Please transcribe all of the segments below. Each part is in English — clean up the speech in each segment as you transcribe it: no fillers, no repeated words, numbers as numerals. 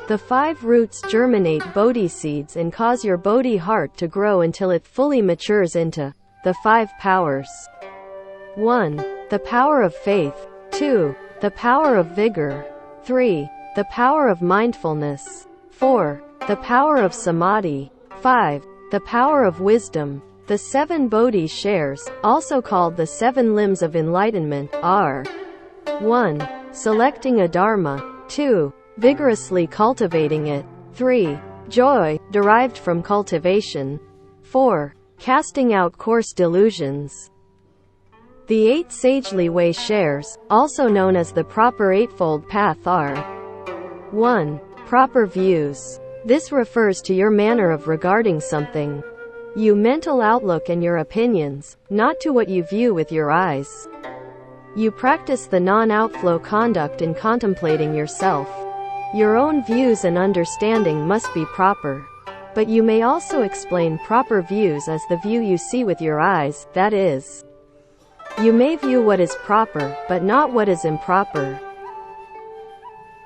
The 5 roots germinate Bodhi seeds and cause your Bodhi heart to grow until it fully matures into the 5 powers. 1. The power of faith. 2. The power of vigor. 3. The power of mindfulness. 4. The power of samadhi. 5. The power of wisdom. The 7 Bodhi shares, also called the 7 limbs of enlightenment, are 1. Selecting a dharma. 2. Vigorously cultivating it. 3. Joy, derived from cultivation. 4. Casting out coarse delusions. The 8 sagely way shares, also known as the proper eightfold path, are 1. Proper views. This refers to your manner of regarding something. Your mental outlook and your opinions, not to what you view with your eyes. You practice the non-outflow conduct in contemplating yourself. Your own views and understanding must be proper. But you may also explain proper views as the view you see with your eyes, that is, you may view what is proper, but not what is improper.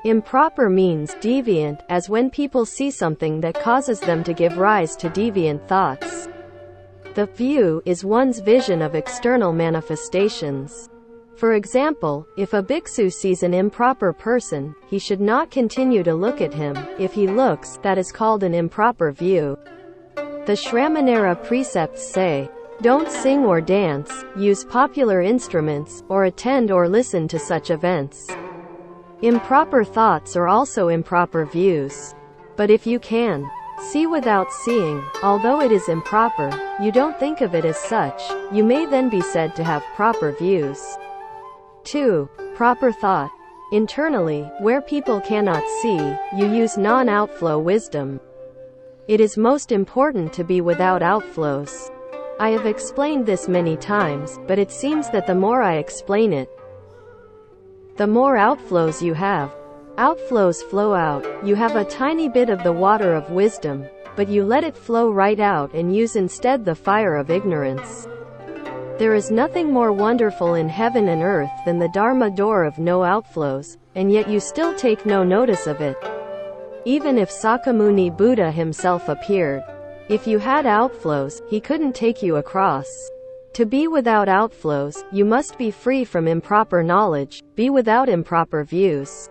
Improper means deviant, as when people see something that causes them to give rise to deviant thoughts. The view is one's vision of external manifestations. For example, if a bhiksu sees an improper person, he should not continue to look at him. If he looks, that is called an improper view. The Shramanera precepts say, don't sing or dance, use popular instruments, or attend or listen to such events. Improper thoughts are also improper views. But if you can see without seeing, although it is improper, you don't think of it as such, you may then be said to have proper views. 2. Proper thought. Internally, where people cannot see, you use non-outflow wisdom. It is most important to be without outflows. I have explained this many times, but it seems that the more I explain it, the more outflows you have. Outflows flow out. You have a tiny bit of the water of wisdom, but you let it flow right out and use instead the fire of ignorance. There is nothing more wonderful in heaven and earth than the Dharma door of no outflows, and yet you still take no notice of it. Even if Sakyamuni Buddha himself appeared, if you had outflows, he couldn't take you across. To be without outflows, you must be free from improper knowledge, be without improper views,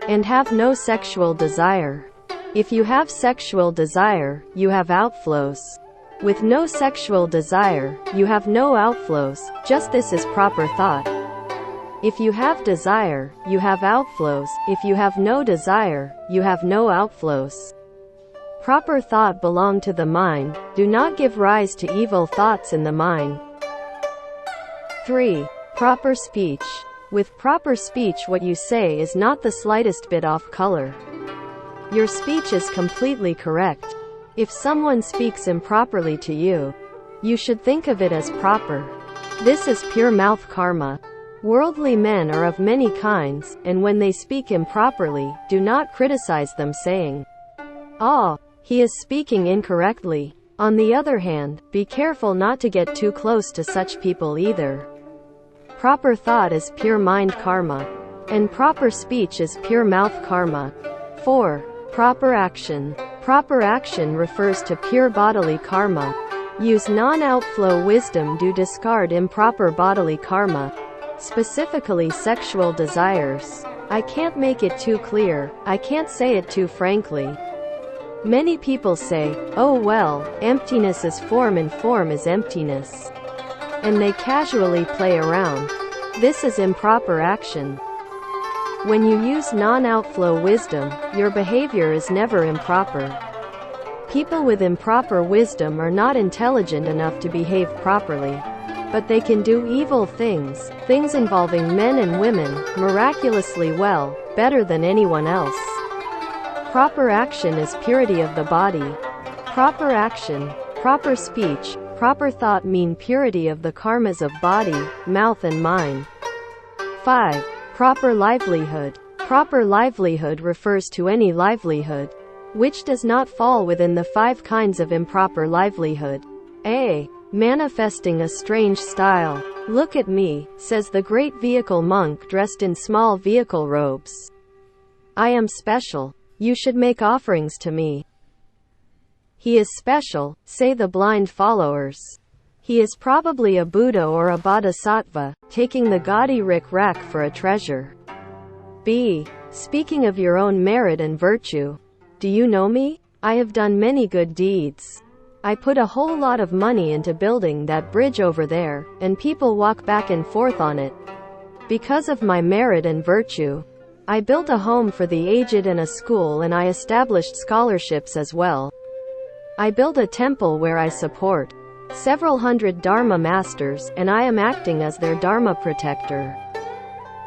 and have no sexual desire. If you have sexual desire, you have outflows. With no sexual desire, you have no outflows. Just this is proper thought. If you have desire, you have outflows. If you have no desire, you have no outflows. Proper thought belong to the mind. Do not give rise to evil thoughts in the mind. 3. Proper speech. With proper speech, what you say is not the slightest bit off color. Your speech is completely correct. If someone speaks improperly to you, you should think of it as proper. This is pure mouth karma. Worldly men are of many kinds, and when they speak improperly, do not criticize them saying, "Ah, he is speaking incorrectly." On the other hand, be careful not to get too close to such people either. Proper thought is pure mind karma, and proper speech is pure mouth karma. 4. Proper action. Proper action refers to pure bodily karma. Use non-outflow wisdom to discard improper bodily karma, specifically sexual desires. I can't make it too clear, I can't say it too frankly. Many people say, "Oh well, emptiness is form and form is emptiness." And they casually play around. This is improper action. When you use non-outflow wisdom, your behavior is never improper. People with improper wisdom are not intelligent enough to behave properly. But they can do evil things, things involving men and women, miraculously well, better than anyone else. Proper action is purity of the body. Proper action, proper speech, proper thought mean purity of the karmas of body, mouth and mind. 5. Proper livelihood. Proper livelihood refers to any livelihood which does not fall within the 5 kinds of improper livelihood. A. Manifesting a strange style. "Look at me," says the great vehicle monk dressed in small vehicle robes. "I am special. You should make offerings to me. He is special, say the blind followers. He is probably a Buddha or a Bodhisattva, taking the gaudy rick-rack for a treasure. B. Speaking of your own merit and virtue. Do you know me? I have done many good deeds. I put a whole lot of money into building that bridge over there, and people walk back and forth on it. Because of my merit and virtue. I built a home for the aged and a school, and I established scholarships as well. I built a temple where I support several hundred Dharma masters, and I am acting as their Dharma protector.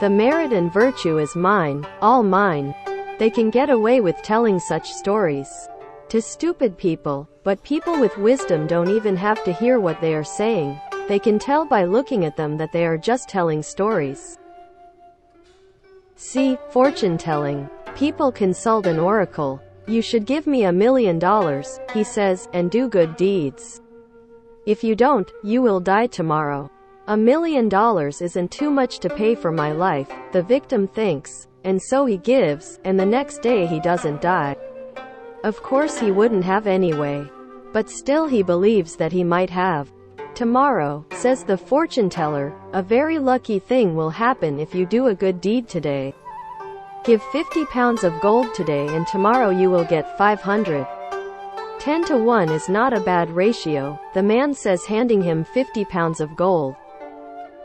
The merit and virtue is mine, all mine. They can get away with telling such stories to stupid people, but people with wisdom don't even have to hear what they are saying. They can tell by looking at them that they are just telling stories. C. Fortune telling. People consult an oracle. You should give me $1 million, he says, and do good deeds. If you don't, you will die tomorrow. $1 million isn't too much to pay for my life, the victim thinks, and so he gives, and the next day he doesn't die. Of course he wouldn't have anyway. But still he believes that he might have. Tomorrow, says the fortune teller, a very lucky thing will happen if you do a good deed today. Give 50 pounds of gold today and tomorrow you will get 500. 10 to 1 is not a bad ratio, the man says, handing him 50 pounds of gold.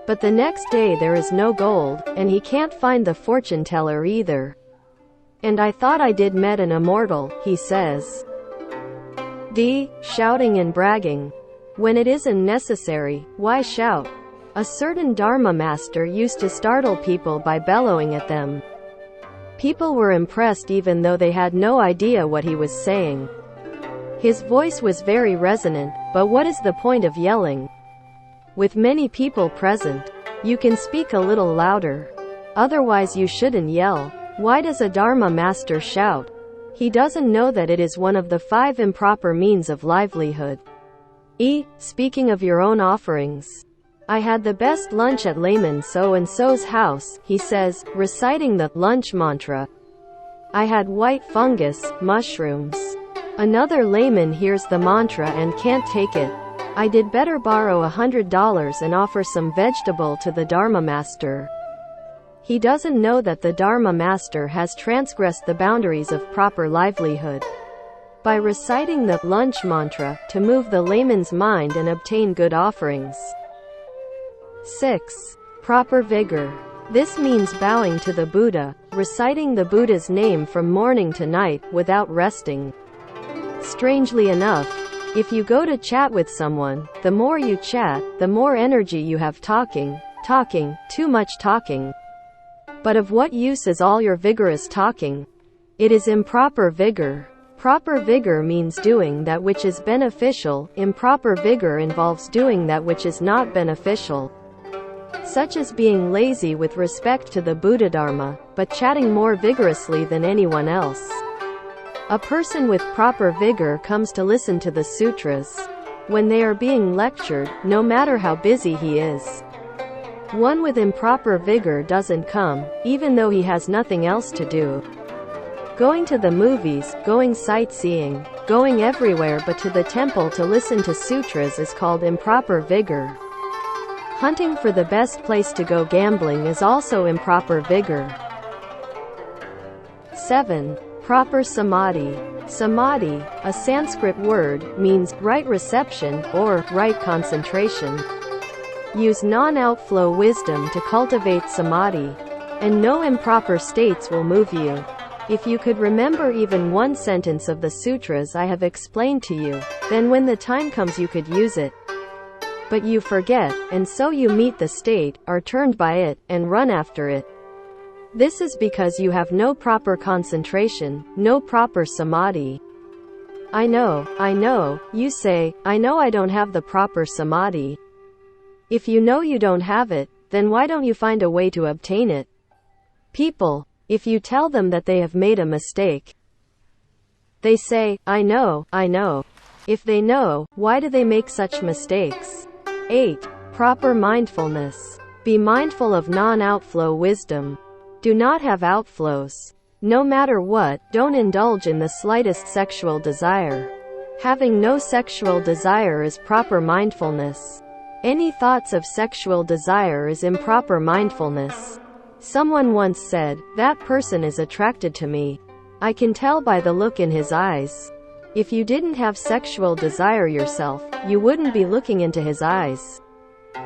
But the next day there is no gold, and he can't find the fortune teller either. And I thought I did met an immortal, he says. D. Shouting and bragging. When it isn't necessary, why shout? A certain Dharma master used to startle people by bellowing at them. People were impressed even though they had no idea what he was saying. His voice was very resonant, but what is the point of yelling? With many people present, you can speak a little louder. Otherwise you shouldn't yell. Why does a Dharma master shout? He doesn't know that it is one of the 5 improper means of livelihood. E. Speaking of your own offerings. I had the best lunch at layman so-and-so's house, he says, reciting the lunch mantra. I had white fungus, mushrooms. Another layman hears the mantra and can't take it. I did better borrow $100 and offer some vegetable to the Dharma master. He doesn't know that the Dharma master has transgressed the boundaries of proper livelihood by reciting the lunch mantra to move the layman's mind and obtain good offerings. 6. Proper vigor. This means bowing to the Buddha, reciting the Buddha's name from morning to night without resting. Strangely enough, if you go to chat with someone, the more you chat, the more energy you have talking, too much talking. But of what use is all your vigorous talking? It is improper vigor. Proper vigor means doing that which is beneficial, improper vigor involves doing that which is not beneficial. Such as being lazy with respect to the Buddha Dharma, but chatting more vigorously than anyone else. A person with proper vigor comes to listen to the sutras when they are being lectured, no matter how busy he is. One with improper vigor doesn't come, even though he has nothing else to do. Going to the movies, going sightseeing, going everywhere but to the temple to listen to sutras is called improper vigor. Hunting for the best place to go gambling is also improper vigor. 7. Proper samadhi. Samadhi, a Sanskrit word, means right reception or right concentration. Use non-outflow wisdom to cultivate samadhi, and no improper states will move you. If you could remember even one sentence of the sutras I have explained to you, then when the time comes you could use it. But you forget, and so you meet the state, are turned by it, and run after it. This is because you have no proper concentration, no proper samadhi. I know, you say, I know I don't have the proper samadhi. If you know you don't have it, then why don't you find a way to obtain it? People, if you tell them that they have made a mistake, they say, I know. If they know, why do they make such mistakes? 8. Proper mindfulness. Be mindful of non-outflow wisdom. Do not have outflows. No matter what, don't indulge in the slightest sexual desire. Having no sexual desire is proper mindfulness. Any thoughts of sexual desire is improper mindfulness. Someone once said, "That person is attracted to me. I can tell by the look in his eyes." If you didn't have sexual desire yourself, you wouldn't be looking into his eyes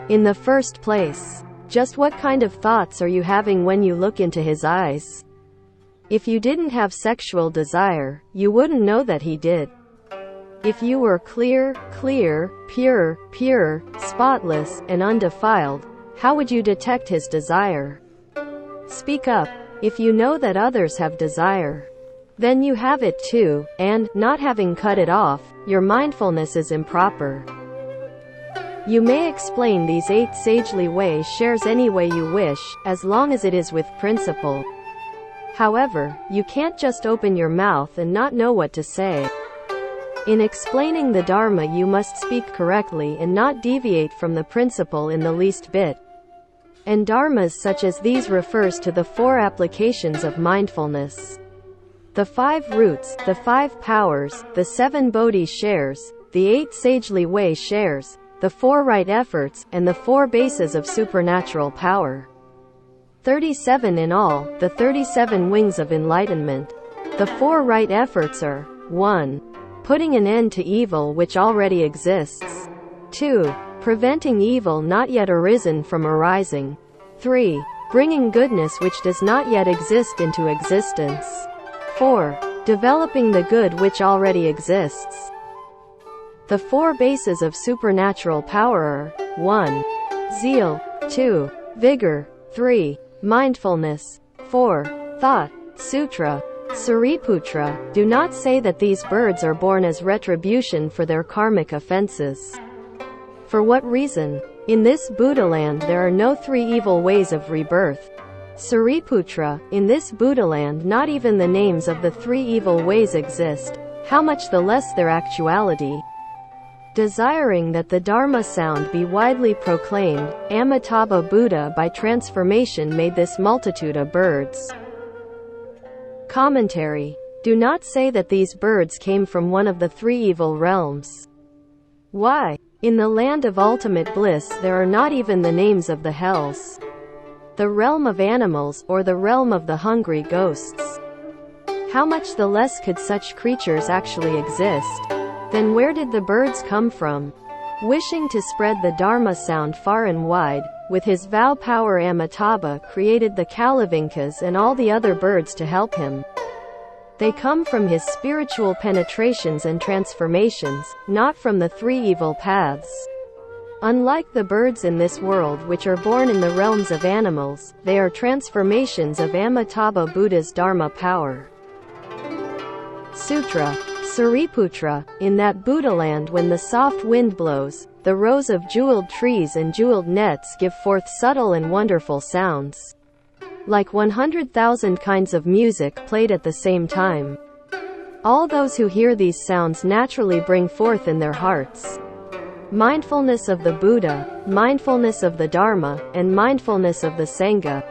in the first place. Just what kind of thoughts are you having when you look into his eyes? If you didn't have sexual desire, you wouldn't know that he did. If you were clear, pure, spotless, and undefiled, how would you detect his desire? Speak up. If you know that others have desire, then you have it too, and, not having cut it off, your mindfulness is improper. You may explain these 8 sagely way shares any way you wish, as long as it is with principle. However, you can't just open your mouth and not know what to say. In explaining the Dharma, you must speak correctly and not deviate from the principle in the least bit. And dharmas such as these refers to the 4 applications of mindfulness. The 5 roots, the 5 powers, the 7 bodhi shares, the 8 sagely way shares, the 4 right efforts, and the 4 bases of supernatural power. 37 in all, the 37 wings of enlightenment. The 4 right efforts are: 1. Putting an end to evil which already exists. 2. Preventing evil not yet arisen from arising. 3. Bringing goodness which does not yet exist into existence. 4. Developing the good which already exists. The 4 bases of supernatural power are: 1. Zeal. 2. Vigor. 3. Mindfulness. 4. Thought. Sutra. Sariputra, do not say that these birds are born as retribution for their karmic offenses. For what reason? In this Buddha land there are no 3 evil ways of rebirth. Sariputra, in this Buddha land not even the names of the 3 evil ways exist, how much the less their actuality. Desiring that the Dharma sound be widely proclaimed, Amitabha Buddha by transformation made this multitude of birds. Commentary. Do not say that these birds came from one of the 3 evil realms. Why? In the land of ultimate bliss there are not even the names of the hells. The realm of animals, or the realm of the hungry ghosts. How much the less could such creatures actually exist? Then where did the birds come from? Wishing to spread the Dharma sound far and wide, with his vow power Amitabha created the Kalavinkas and all the other birds to help him. They come from his spiritual penetrations and transformations, not from the 3 evil paths. Unlike the birds in this world which are born in the realms of animals, they are transformations of Amitabha Buddha's Dharma power. Sutra. Sariputra, in that Buddha land when the soft wind blows, the rows of jeweled trees and jeweled nets give forth subtle and wonderful sounds. Like 100,000 kinds of music played at the same time. All those who hear these sounds naturally bring forth in their hearts mindfulness of the Buddha, mindfulness of the Dharma, and mindfulness of the Sangha.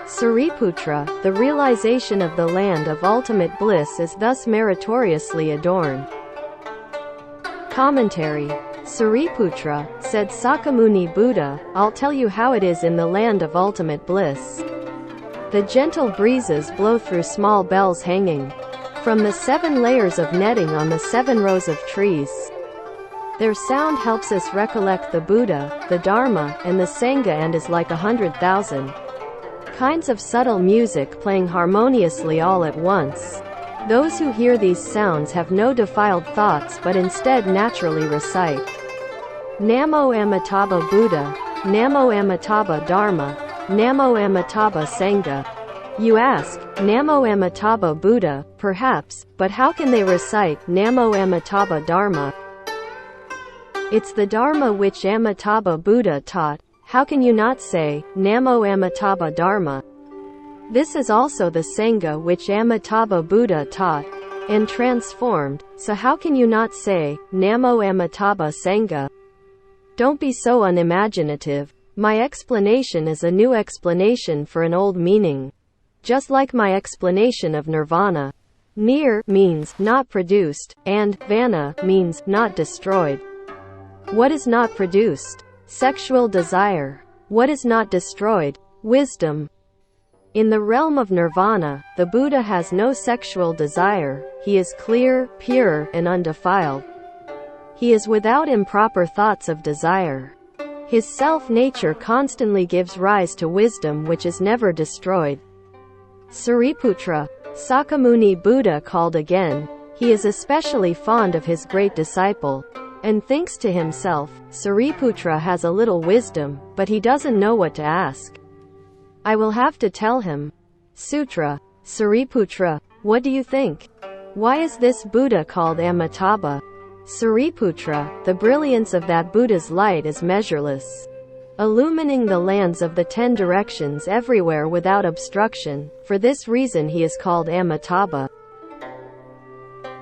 Sariputra, the realization of the land of ultimate bliss is thus meritoriously adorned. Commentary. Sariputra, said Sakyamuni Buddha, I'll tell you how it is in the land of ultimate bliss. The gentle breezes blow through small bells hanging from the 7 layers of netting on the 7 rows of trees. Their sound helps us recollect the Buddha, the Dharma, and the Sangha and is like 100,000 kinds of subtle music playing harmoniously all at once. Those who hear these sounds have no defiled thoughts but instead naturally recite Namo Amitabha Buddha, Namo Amitabha Dharma, Namo Amitabha Sangha. You ask, Namo Amitabha Buddha, perhaps, but how can they recite Namo Amitabha Dharma? It's the Dharma which Amitabha Buddha taught. How can you not say, Namo Amitabha Dharma? This is also the Sangha which Amitabha Buddha taught and transformed, so how can you not say, Namo Amitabha Sangha? Don't be so unimaginative. My explanation is a new explanation for an old meaning. just like my explanation of nirvana. Nir means not produced, and vana means not destroyed. What is not produced? Sexual desire. What is not destroyed? Wisdom. In the realm of nirvana, the Buddha has no sexual desire. He is clear, pure, and undefiled. He is without improper thoughts of desire. His self-nature constantly gives rise to wisdom which is never destroyed. Sariputra, Sakyamuni Buddha called again. He is especially fond of his great disciple, and thinks to himself, Sariputra has a little wisdom, but he doesn't know what to ask. I will have to tell him. Sutra. Sariputra, what do you think? Why is this Buddha called Amitabha? Sariputra, the brilliance of that Buddha's light is measureless, illumining the lands of the 10 directions everywhere without obstruction. For this reason he is called Amitabha.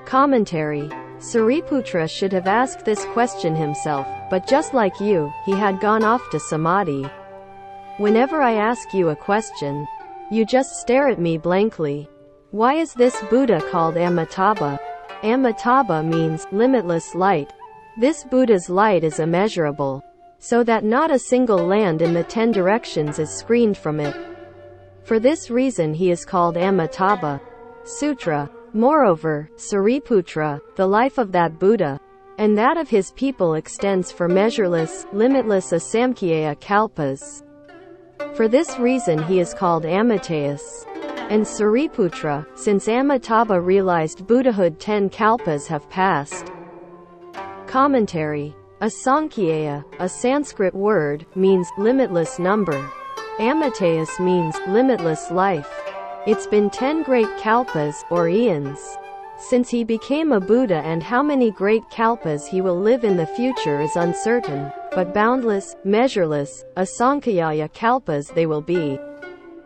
Commentary. Sariputra should have asked this question himself, but just like you, he had gone off to samadhi. Whenever I ask you a question, you just stare at me blankly. Why is this Buddha called Amitabha? Amitabha means limitless light. This Buddha's light is immeasurable, so that not a single land in the 10 directions is screened from it. For this reason he is called Amitabha. Sutra. Moreover, Sariputra, the life of that Buddha, and that of his people extends for measureless, limitless asamkhya kalpas. For this reason he is called Amitayus. And Sariputra, since Amitabha realized Buddhahood 10 kalpas have passed. Commentary. Asankhya, a Sanskrit word, means limitless number. Amitayus means limitless life. It's been 10 great kalpas, or eons, since he became a Buddha, and how many great kalpas he will live in the future is uncertain, but boundless, measureless, asankhya kalpas they will be.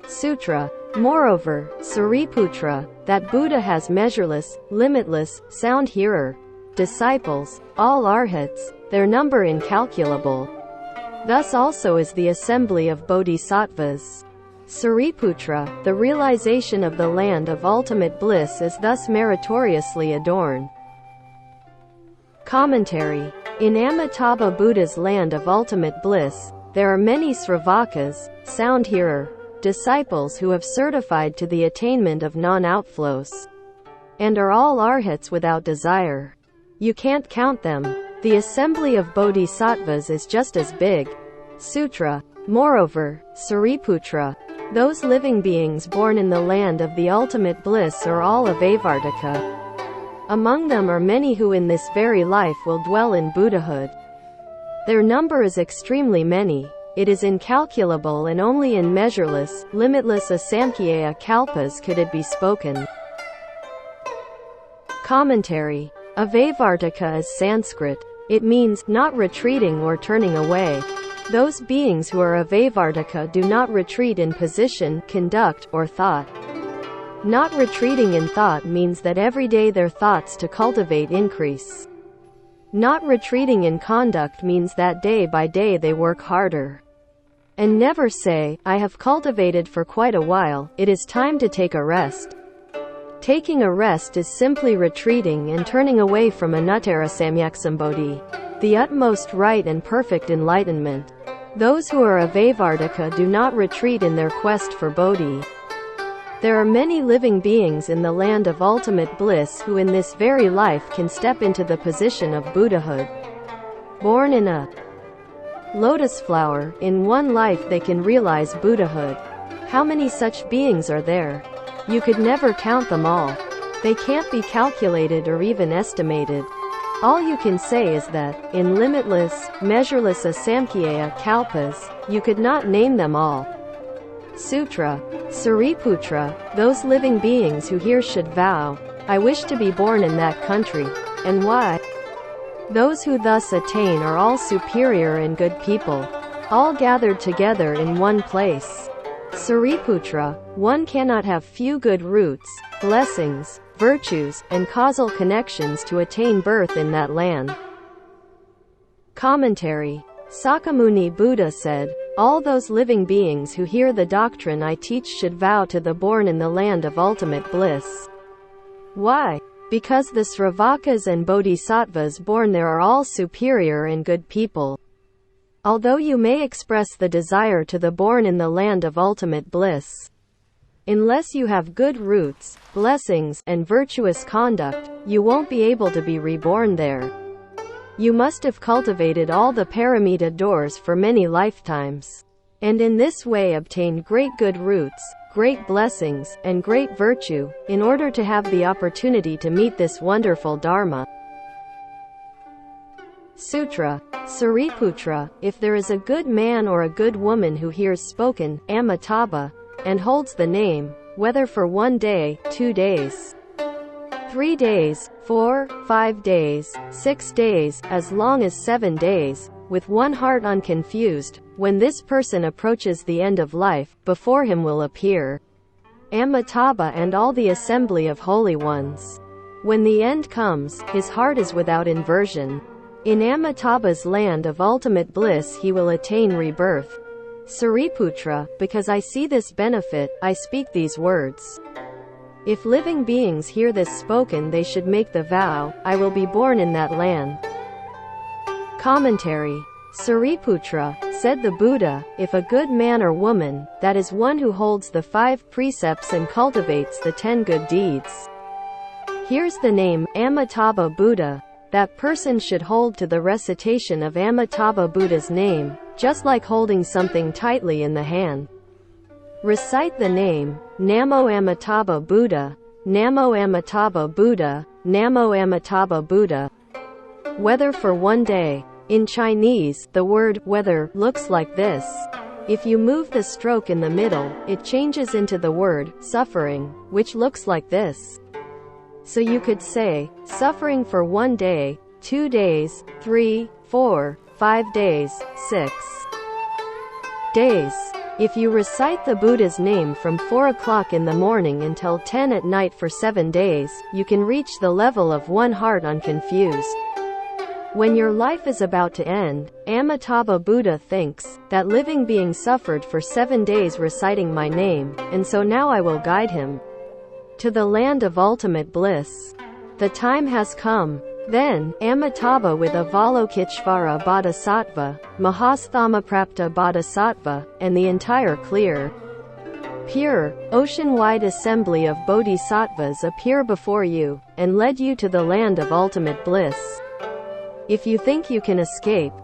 Sutra. Moreover, Sariputra, that Buddha has measureless, limitless, sound hearer, disciples, all arhats, their number incalculable. Thus also is the assembly of bodhisattvas. Sariputra, the realization of the land of ultimate bliss is thus meritoriously adorned. Commentary. In Amitabha Buddha's land of ultimate bliss, there are many sravakas, sound hearer, disciples who have certified to the attainment of non-outflows, and are all arhats without desire. You can't count them. The assembly of bodhisattvas is just as big. Sutra. Moreover, Sariputra, those living beings born in the land of the ultimate bliss are all avavartika. Among them are many who in this very life will dwell in Buddhahood. Their number is extremely many. It is incalculable, and only in measureless, limitless asamkhya kalpas could it be spoken. Commentary. Avavartika is Sanskrit. It means not retreating or turning away. Those beings who are avavartika do not retreat in position, conduct, or thought. Not retreating in thought means that every day their thoughts to cultivate increase. Not retreating in conduct means that day by day they work harder. And never say, I have cultivated for quite a while, it is time to take a rest. Taking a rest is simply retreating and turning away from anuttara samyaksambodhi, the utmost right and perfect enlightenment. Those who are avavartika do not retreat in their quest for bodhi. There are many living beings in the land of ultimate bliss who in this very life can step into the position of Buddhahood. Born in a lotus flower, in one life they can realize Buddhahood. How many such beings are there? You could never count them all. They can't be calculated or even estimated. All you can say is that, in limitless, measureless asamkhya kalpas, you could not name them all. Sutra. Sariputra, those living beings who here should vow, I wish to be born in that country. And why? Those who thus attain are all superior and good people, all gathered together in one place. Sariputra, one cannot have few good roots, blessings, virtues, and causal connections to attain birth in that land. Commentary. Sakyamuni Buddha said, All those living beings who hear the doctrine I teach should vow to the born in the land of ultimate bliss. Why? Because the Sravakas and Bodhisattvas born there are all superior and good people. Although you may express the desire to the born in the land of ultimate bliss, unless you have good roots, blessings, and virtuous conduct, you won't be able to be reborn there. You must have cultivated all the paramita doors for many lifetimes, and in this way obtained great good roots, great blessings, and great virtue, in order to have the opportunity to meet this wonderful Dharma. Sutra. Sariputra, if there is a good man or a good woman who hears spoken, Amitabha, and holds the name, whether for 1 day, 2 days, 3 days, 4, 5 days, 6 days, as long as 7 days, with one heart unconfused, when this person approaches the end of life, before him will appear Amitabha and all the assembly of holy ones. When the end comes, his heart is without inversion. In Amitabha's land of ultimate bliss he will attain rebirth. Sariputra, because I see this benefit, I speak these words. If living beings hear this spoken, they should make the vow, I will be born in that land. Commentary. Sariputra, said the Buddha, if a good man or woman, that is one who holds the 5 precepts and cultivates the 10 good deeds, hears the name, Amitabha Buddha, that person should hold to the recitation of Amitabha Buddha's name, just like holding something tightly in the hand. Recite the name, Namo Amitabha Buddha, Namo Amitabha Buddha, Namo Amitabha Buddha. Whether for 1 day. In Chinese, the word whether looks like this. If you move the stroke in the middle, it changes into the word suffering, which looks like this. So you could say, suffering for 1 day, 2 days, 3, 4, 5 days, 6 days. If you recite the Buddha's name from 4 o'clock in the morning until 10 at night for 7 days, you can reach the level of one heart unconfused. When your life is about to end, Amitabha Buddha thinks, that living being suffered for 7 days reciting my name, and so now I will guide him to the land of ultimate bliss. The time has come. Then, Amitabha with Avalokiteshvara Bodhisattva, Mahasthamaprapta Bodhisattva, and the entire clear, pure, ocean-wide assembly of bodhisattvas appear before you, and lead you to the land of ultimate bliss. If you think you can escape,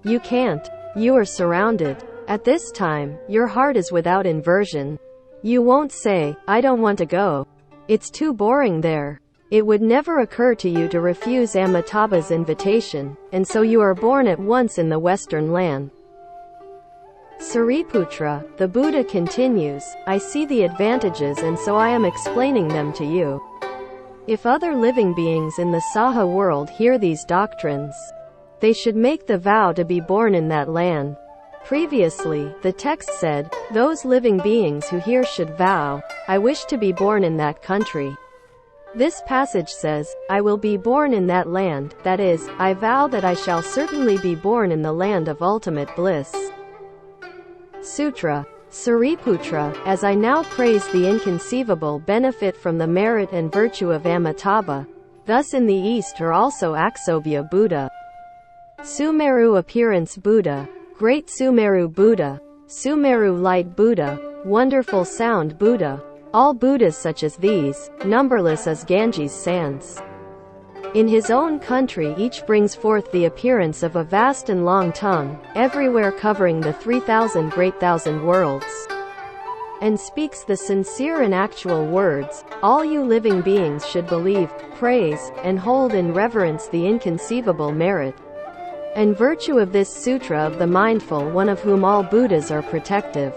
you can't. You are surrounded. At this time, your heart is without inversion. You won't say, I don't want to go. It's too boring there. It would never occur to you to refuse Amitabha's invitation, and so you are born at once in the Western land. Sariputra, the Buddha continues, I see the advantages and so I am explaining them to you. If other living beings in the Saha world hear these doctrines, they should make the vow to be born in that land. Previously, the text said, those living beings who hear should vow, I wish to be born in that country. This passage says, I will be born in that land, that is, I vow that I shall certainly be born in the land of ultimate bliss. Sutra. Sariputra, as I now praise the inconceivable benefit from the merit and virtue of Amitabha, thus in the East are also Aksobhya Buddha, Sumeru Appearance Buddha, Great Sumeru Buddha, Sumeru Light Buddha, Wonderful Sound Buddha, all Buddhas such as these, numberless as Ganges sands. In his own country each brings forth the appearance of a vast and long tongue, everywhere covering the 3,000 great thousand worlds, and speaks the sincere and actual words. All you living beings should believe, praise, and hold in reverence the inconceivable merit and virtue of this Sutra of the Mindful One, of whom all Buddhas are protective.